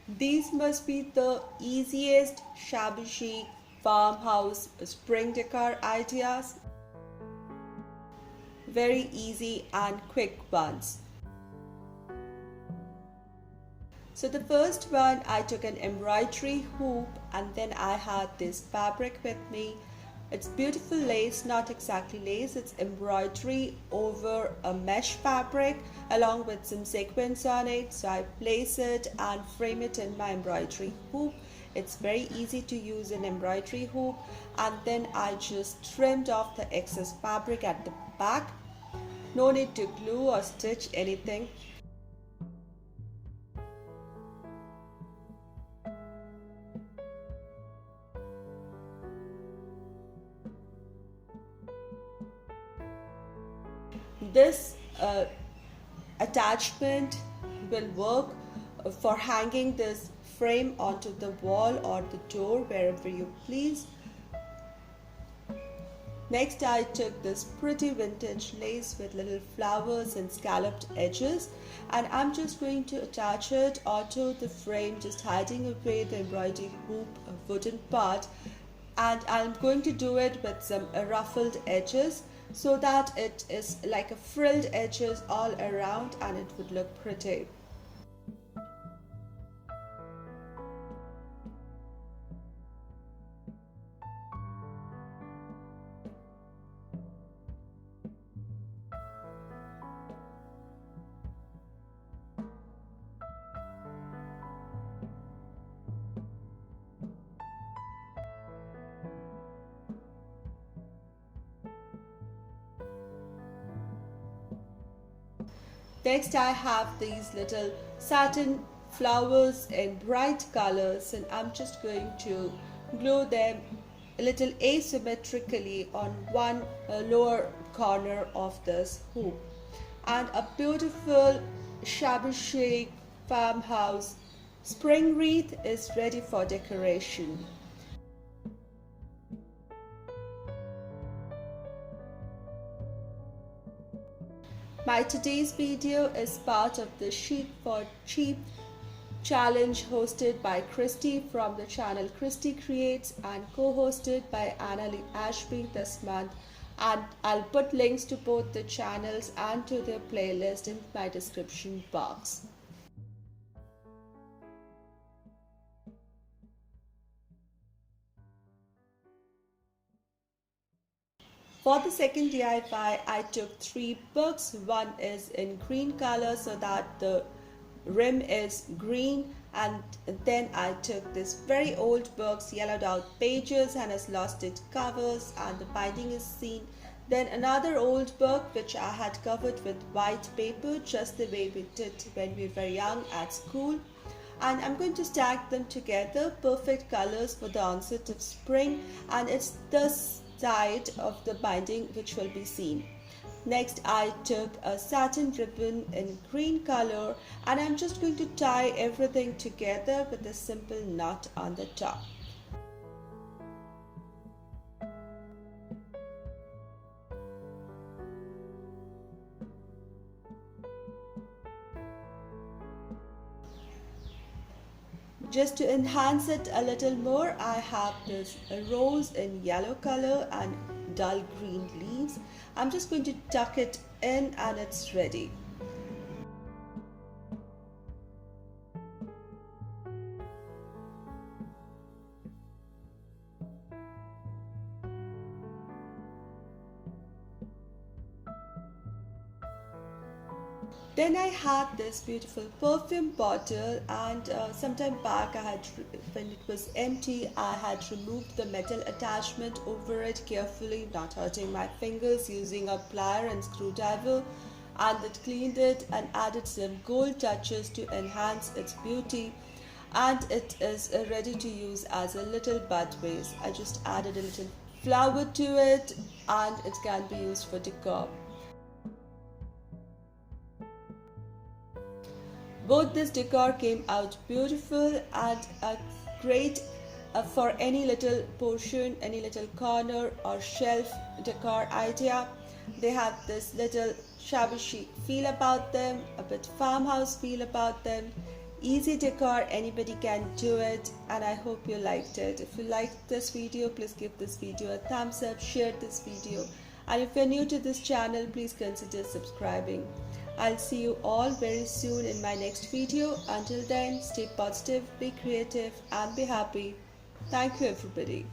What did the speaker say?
These must be the easiest shabby chic farmhouse spring decor ideas. Very easy and quick ones. So the first one, I took an embroidery hoop and then I had this fabric with me. It's beautiful lace, not exactly lace, it's embroidery over a mesh fabric along with some sequins on it. So I place it and frame it in my embroidery hoop. It's very easy to use an embroidery hoop, and then I just trimmed off the excess fabric at the back. No need to glue or stitch anything. This attachment will work for hanging this frame onto the wall or the door, wherever you please. Next, I took this pretty vintage lace with little flowers and scalloped edges, and I'm just going to attach it onto the frame, just hiding away the embroidery hoop wooden part. And I'm going to do it with some ruffled edges so that it is like a frilled edges all around and it would look pretty. Next, I have these little satin flowers in bright colors, and I'm just going to glue them a little asymmetrically on one lower corner of this hoop. And a beautiful shabby chic farmhouse spring wreath is ready for decoration. My today's video is part of the Chic for Cheap challenge hosted by Christy from the channel Christy Creates and co-hosted by Annalie Ashby this month. And I'll put links to both the channels and to their playlist in my description box. For the second DIY, I took 3 books. One is in green color so that the rim is green, and then I took this very old book's yellowed out pages and has lost its covers and the binding is seen. Then another old book which I had covered with white paper, just the way we did when we were young at school. And I'm going to stack them together, perfect colors for the onset of spring, and it's this side of the binding which will be seen. Next, I took a satin ribbon in green color and I'm just going to tie everything together with a simple knot on the top. Just to enhance it a little more, I have this rose in yellow color and dull green leaves. I'm just going to tuck it in and it's ready. Then I had this beautiful perfume bottle, and sometime back when it was empty, I had removed the metal attachment over it carefully, not hurting my fingers, using a plier and screwdriver, and it cleaned it and added some gold touches to enhance its beauty. And it is ready to use as a little bud vase. I just added a little flower to it and it can be used for decor. Both this decor came out beautiful and great for any little portion, any little corner or shelf decor idea. They have this little shabby chic feel about them, a bit farmhouse feel about them, easy decor, anybody can do it, and I hope you liked it. If you liked this video, please give this video a thumbs up, share this video, and if you're new to this channel, please consider subscribing. I'll see you all very soon in my next video. Until then, stay positive, be creative, and be happy. Thank you, everybody.